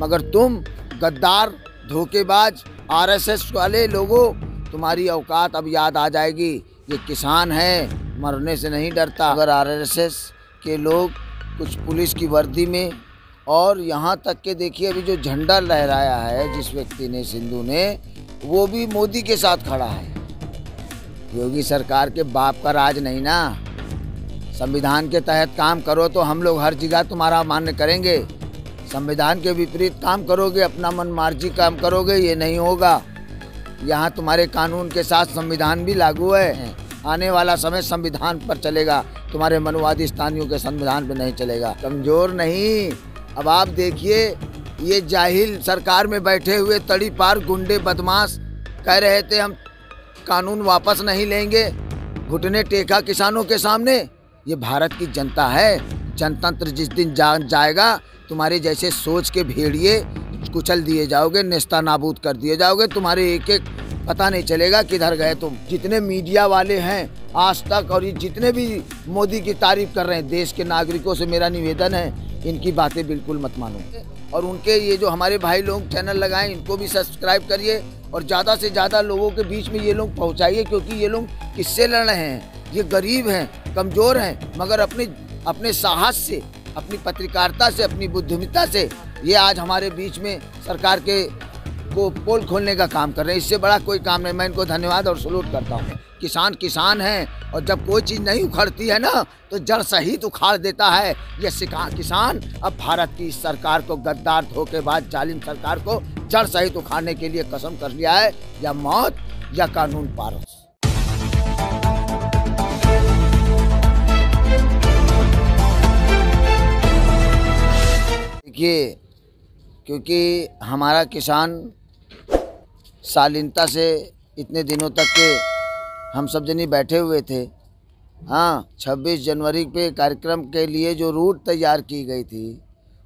मगर तुम गद्दार, धोखेबाज, आरएसएस वाले लोगों, तुम्हारी औकात अब याद आ जाएगी। ये किसान है, मरने से नहीं डरता। अगर आरएसएस के लोग कुछ पुलिस की वर्दी में, और यहाँ तक के देखिए अभी जो झंडा लहराया है जिस व्यक्ति ने, सिंधु ने, वो भी मोदी के साथ खड़ा है। योगी सरकार के बाप का राज नहीं ना। संविधान के तहत काम करो तो हम लोग हर जगह तुम्हारा मान्य करेंगे। संविधान के विपरीत काम करोगे, अपना मनमर्जी काम करोगे, ये नहीं होगा। यहाँ तुम्हारे कानून के साथ संविधान भी लागू है। आने वाला समय संविधान पर चलेगा, तुम्हारे मनुवादी स्थानियों के संविधान पर नहीं चलेगा। कमजोर नहीं। अब आप देखिए, ये जाहिल सरकार में बैठे हुए तड़ी पार गुंडे बदमाश कह रहे थे हम कानून वापस नहीं लेंगे, घुटने टेका किसानों के सामने। ये भारत की जनता है। जनतंत्र जिस दिन जाएगा, तुम्हारे जैसे सोच के भेड़िए कुचल दिए जाओगे, नेस्ता नाबूद कर दिए जाओगे। तुम्हारे एक एक पता नहीं चलेगा किधर गए तुम। जितने मीडिया वाले हैं आज तक, और ये जितने भी मोदी की तारीफ कर रहे हैं, देश के नागरिकों से मेरा निवेदन है, इनकी बातें बिल्कुल मत मानो। और उनके ये जो हमारे भाई लोग चैनल लगाएं, इनको भी सब्सक्राइब करिए और ज़्यादा से ज़्यादा लोगों के बीच में ये लोग पहुँचाइए, क्योंकि ये लोग किससे लड़ रहे हैं? ये गरीब हैं, कमज़ोर हैं, मगर अपने साहस से, अपनी पत्रकारिता से, अपनी बुद्धिमत्ता से ये आज हमारे बीच में सरकार के को पोल खोलने का काम कर रहे हैं। इससे बड़ा कोई काम नहीं। मैं इनको धन्यवाद और सलूट करता हूँ। किसान किसान है, और जब कोई चीज़ नहीं उखड़ती है ना, तो जड़ सहित उखाड़ देता है। ये किसान अब भारत की इस सरकार को, गद्दार, धोखेबाज, जालिम सरकार को जड़ सहित उखाड़ने के लिए कसम कर लिया है, या मौत या कानून पास। देखिए, क्योंकि हमारा किसान शालीनता से इतने दिनों तक के हम सब जनी बैठे हुए थे। हाँ, 26 जनवरी पे कार्यक्रम के लिए जो रूट तैयार की गई थी,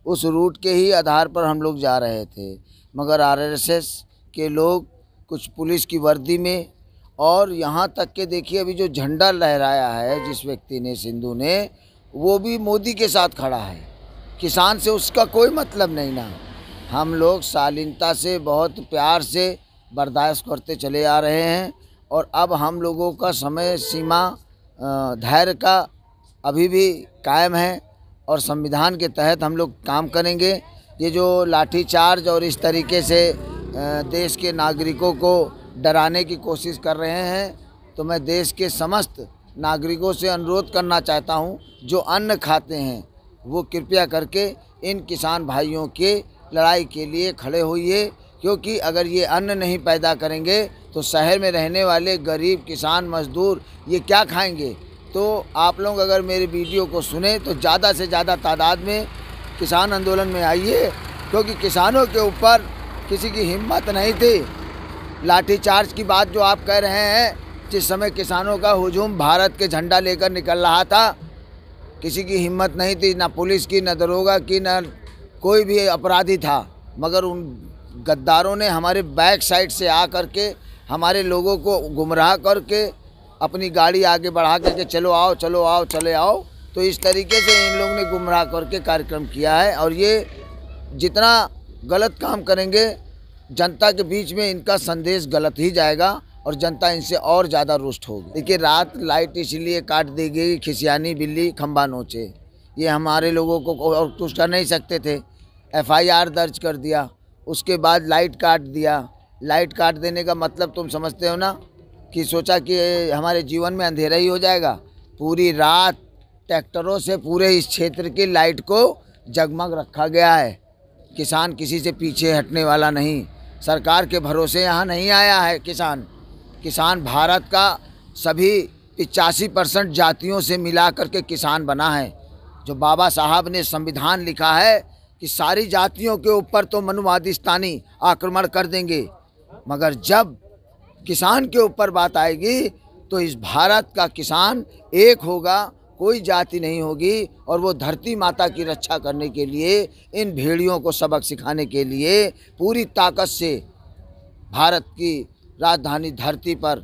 उस रूट के ही आधार पर हम लोग जा रहे थे। मगर आरएसएस के लोग कुछ पुलिस की वर्दी में, और यहाँ तक के देखिए अभी जो झंडा लहराया है जिस व्यक्ति ने, सिंधु ने, वो भी मोदी के साथ खड़ा है। किसान से उसका कोई मतलब नहीं ना। हम लोग शालीनता से, बहुत प्यार से बर्दाश्त करते चले आ रहे हैं, और अब हम लोगों का समय सीमा, धैर्य का अभी भी कायम है, और संविधान के तहत हम लोग काम करेंगे। ये जो लाठीचार्ज और इस तरीके से देश के नागरिकों को डराने की कोशिश कर रहे हैं, तो मैं देश के समस्त नागरिकों से अनुरोध करना चाहता हूं, जो अन्न खाते हैं वो कृपया करके इन किसान भाइयों के लड़ाई के लिए खड़े होइए। क्योंकि अगर ये अन्न नहीं पैदा करेंगे तो शहर में रहने वाले गरीब किसान मजदूर ये क्या खाएंगे। तो आप लोग अगर मेरे वीडियो को सुने तो ज़्यादा से ज़्यादा तादाद में किसान आंदोलन में आइए, क्योंकि किसानों के ऊपर किसी की हिम्मत नहीं थी। लाठीचार्ज की बात जो आप कह रहे हैं, जिस समय किसानों का हुजूम भारत के झंडा लेकर निकल रहा था, किसी की हिम्मत नहीं थी, ना पुलिस की, ना दरोगा की, ना कोई भी अपराधी था। मगर उन गद्दारों ने हमारे बैक साइड से आ करके हमारे लोगों को गुमराह करके अपनी गाड़ी आगे बढ़ा करके चलो आओ, चलो आओ, चले आओ, तो इस तरीके से इन लोगों ने गुमराह करके कार्यक्रम किया है। और ये जितना गलत काम करेंगे, जनता के बीच में इनका संदेश गलत ही जाएगा, और जनता इनसे और ज़्यादा रुष्ट होगी। देखिए, रात लाइट इसलिए काट दी गई, खिसियानी बिल्ली खंबा नोचे, ये हमारे लोगों को और कुछ कर नहीं सकते थे। FIR दर्ज कर दिया, उसके बाद लाइट काट दिया। लाइट काट देने का मतलब तुम समझते हो ना, कि सोचा कि हमारे जीवन में अंधेरा ही हो जाएगा। पूरी रात ट्रैक्टरों से पूरे इस क्षेत्र की लाइट को जगमग रखा गया है। किसान किसी से पीछे हटने वाला नहीं, सरकार के भरोसे यहाँ नहीं आया है। किसान भारत का सभी 85% जातियों से मिला करके किसान बना है। जो बाबा साहब ने संविधान लिखा है कि सारी जातियों के ऊपर तो मनुवादिस्तानी आक्रमण कर देंगे, मगर जब किसान के ऊपर बात आएगी तो इस भारत का किसान एक होगा, कोई जाति नहीं होगी। और वो धरती माता की रक्षा करने के लिए, इन भेड़ियों को सबक सिखाने के लिए पूरी ताकत से भारत की राजधानी धरती पर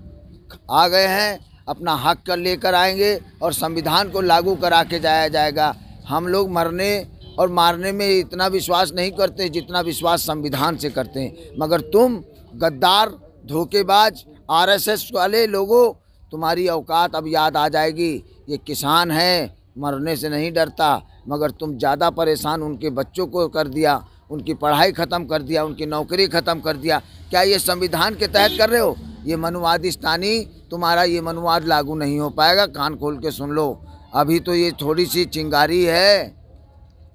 आ गए हैं। अपना हक कर लेकर आएंगे और संविधान को लागू करा के जाया जाएगा। हम लोग मरने और मारने में इतना विश्वास नहीं करते जितना विश्वास संविधान से करते हैं। मगर तुम गद्दार, धोखेबाज, आरएसएस वाले लोगों, तुम्हारी औकात अब याद आ जाएगी। ये किसान है, मरने से नहीं डरता, मगर तुम ज़्यादा परेशान उनके बच्चों को कर दिया, उनकी पढ़ाई ख़त्म कर दिया, उनकी नौकरी ख़त्म कर दिया। क्या ये संविधान के तहत कर रहे हो? ये मनुवादिस्तानी, तुम्हारा ये मनुवाद लागू नहीं हो पाएगा। कान खोल के सुन लो। अभी तो ये थोड़ी सी चिंगारी है,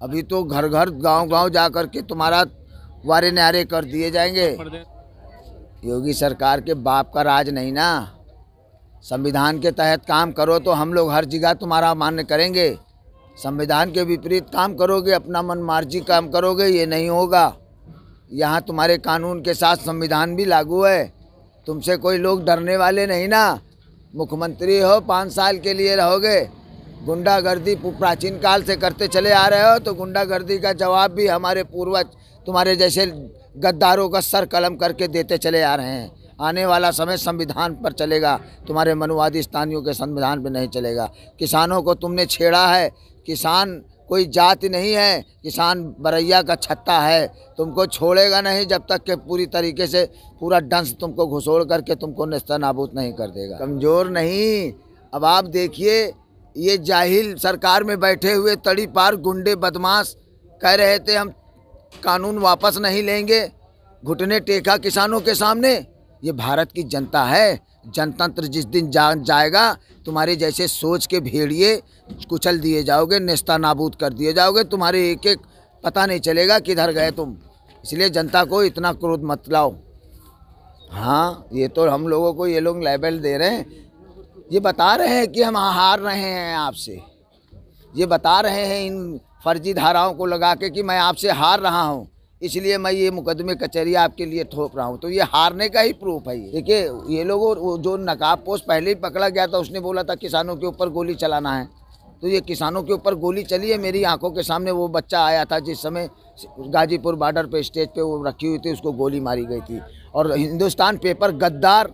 अभी तो घर घर गांव गांव जा कर के तुम्हारा वारे न्यारे कर दिए जाएंगे। योगी सरकार के बाप का राज नहीं ना। संविधान के तहत काम करो तो हम लोग हर जगह तुम्हारा मान्य करेंगे। संविधान के विपरीत काम करोगे, अपना मन मर्जी काम करोगे, ये नहीं होगा। यहाँ तुम्हारे कानून के साथ संविधान भी लागू है। तुमसे कोई लोग डरने वाले नहीं ना। मुख्यमंत्री हो, 5 साल के लिए रहोगे। गुंडागर्दी प्राचीन काल से करते चले आ रहे हो, तो गुंडागर्दी का जवाब भी हमारे पूर्वज तुम्हारे जैसे गद्दारों का सर कलम करके देते चले आ रहे हैं। आने वाला समय संविधान पर चलेगा, तुम्हारे मनुवादिस्तानियों के संविधान पर नहीं चलेगा। किसानों को तुमने छेड़ा है। किसान कोई जाति नहीं है, किसान बरैया का छत्ता है। तुमको छोड़ेगा नहीं जब तक कि पूरी तरीके से पूरा डंस तुमको घुसोड़ करके तुमको नेस्तनाबूद नहीं कर देगा। कमज़ोर नहीं। अब आप देखिए, ये जाहिल सरकार में बैठे हुए तड़ी पार गुंडे बदमाश कह रहे थे हम कानून वापस नहीं लेंगे, घुटने टेका किसानों के सामने। ये भारत की जनता है। जनतंत्र जिस दिन जाएगा, तुम्हारे जैसे सोच के भेड़िए कुचल दिए जाओगे, नेस्ता नाबूद कर दिए जाओगे। तुम्हारे एक एक पता नहीं चलेगा किधर गए तुम। इसलिए जनता को इतना क्रोध मत लाओ। हाँ, ये तो हम लोगों को ये लोग लेबल दे रहे हैं, ये बता रहे हैं कि हम हार रहे हैं आपसे। ये बता रहे हैं इन फर्जी धाराओं को लगा के कि मैं आपसे हार रहा हूँ, इसलिए मैं ये मुकदमे कचहरी आपके लिए थोप रहा हूँ। तो ये हारने का ही प्रूफ है। देखिए, ये लोगों जो नकाबपोश पहले ही पकड़ा गया था, उसने बोला था किसानों के ऊपर गोली चलाना है। तो ये किसानों के ऊपर गोली चली है। मेरी आंखों के सामने वो बच्चा आया था जिस समय गाजीपुर बॉर्डर पे स्टेज पे वो रखी हुई थी, उसको गोली मारी गई थी। और हिंदुस्तान पेपर गद्दार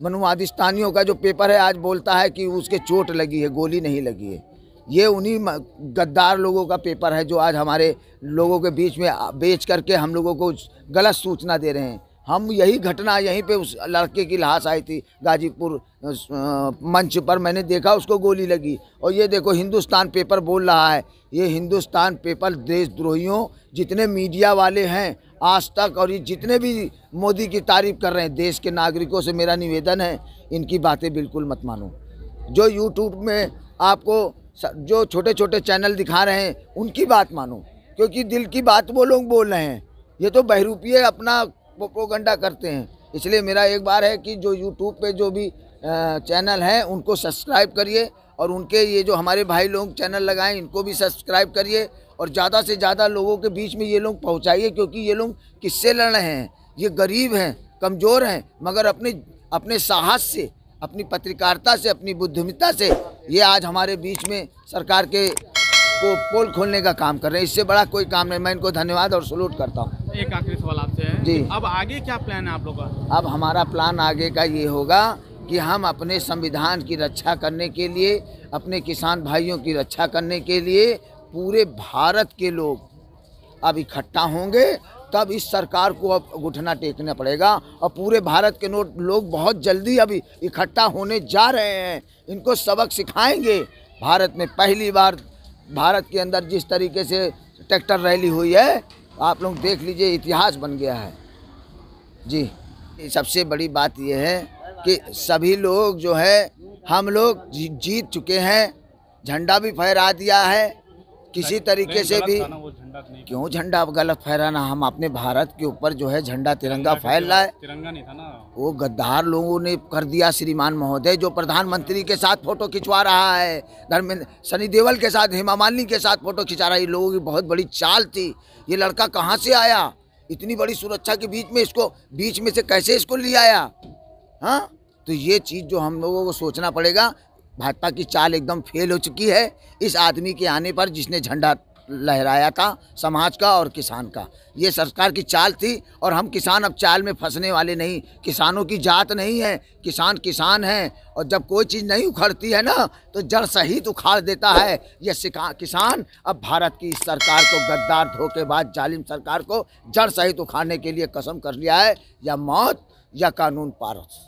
मनुवादिस्तानियों का जो पेपर है, आज बोलता है कि उसके चोट लगी है, गोली नहीं लगी है। ये उन्हीं गद्दार लोगों का पेपर है जो आज हमारे लोगों के बीच में बेच करके हम लोगों को गलत सूचना दे रहे हैं। हम यही घटना, यहीं पे उस लड़के की लाश आई थी गाजीपुर मंच पर, मैंने देखा उसको गोली लगी। और ये देखो हिंदुस्तान पेपर बोल रहा है। ये हिंदुस्तान पेपर देशद्रोहियों, जितने मीडिया वाले हैं आज तक, और ये जितने भी मोदी की तारीफ कर रहे हैं, देश के नागरिकों से मेरा निवेदन है, इनकी बातें बिल्कुल मत मानो। जो यूट्यूब में आपको जो छोटे छोटे चैनल दिखा रहे हैं, उनकी बात मानो, क्योंकि दिल की बात वो लोग बोल रहे हैं। ये तो बहरूपिये अपना प्रोपेगेंडा करते हैं। इसलिए मेरा एक बार है कि जो यूट्यूब पे जो भी चैनल हैं उनको सब्सक्राइब करिए, और उनके ये जो हमारे भाई लोग चैनल लगाएं इनको भी सब्सक्राइब करिए, और ज़्यादा से ज़्यादा लोगों के बीच में ये लोग पहुँचाइए। क्योंकि ये लोग किससे लड़ रहे हैं? ये गरीब हैं, कमज़ोर हैं, मगर अपने साहस से, अपनी पत्रकारिता से, अपनी बुद्धिमत्ता से ये आज हमारे बीच में सरकार के को पोल खोलने का काम कर रहे हैं। इससे बड़ा कोई काम नहीं। मैं इनको धन्यवाद और सलूट करता हूँ। एक आखिरी सवाल आपसे है जी, अब आगे क्या प्लान है आप लोगों का? अब हमारा प्लान आगे का ये होगा कि हम अपने संविधान की रक्षा करने के लिए, अपने किसान भाइयों की रक्षा करने के लिए पूरे भारत के लोग अब इकट्ठा होंगे, तब इस सरकार को अब घुटना टेकना पड़ेगा। और पूरे भारत के लोग बहुत जल्दी अभी इकट्ठा होने जा रहे हैं। इनको सबक सिखाएंगे। भारत में पहली बार भारत के अंदर जिस तरीके से ट्रैक्टर रैली हुई है, आप लोग देख लीजिए, इतिहास बन गया है जी। सबसे बड़ी बात यह है कि सभी लोग जो है, हम लोग जीत चुके हैं। झंडा भी फहरा दिया है। किसी तरीके से भी क्यों झंडा गलत फहराना? हम अपने भारत के ऊपर जो है झंडा तिरंगा फैल रहा है। तिरंगा नहीं था ना, वो गद्दार लोगों ने कर दिया। श्रीमान महोदय जो प्रधानमंत्री के साथ फोटो खिंचवा रहा है, धर्मेंद्र सनी देओल के साथ, हेमा मालिनी के साथ फोटो खिंचा रहा है, ये लोगों की बहुत बड़ी चाल थी। ये लड़का कहाँ से आया? इतनी बड़ी सुरक्षा के बीच में इसको, बीच में से कैसे इसको ले आया? हाँ, तो ये चीज़ जो हम लोगों को सोचना पड़ेगा। भाजपा की चाल एकदम फेल हो चुकी है इस आदमी के आने पर, जिसने झंडा लहराया था समाज का और किसान का। ये सरकार की चाल थी और हम किसान अब चाल में फंसने वाले नहीं। किसानों की जात नहीं है, किसान किसान है। और जब कोई चीज़ नहीं उखड़ती है ना तो जड़ सहित उखाड़ देता है। ये किसान अब भारत की इस सरकार को, गद्दार धोखेबाज जालिम सरकार को जड़ सहित उखाड़ने के लिए कसम कर लिया है, या मौत या कानून पास।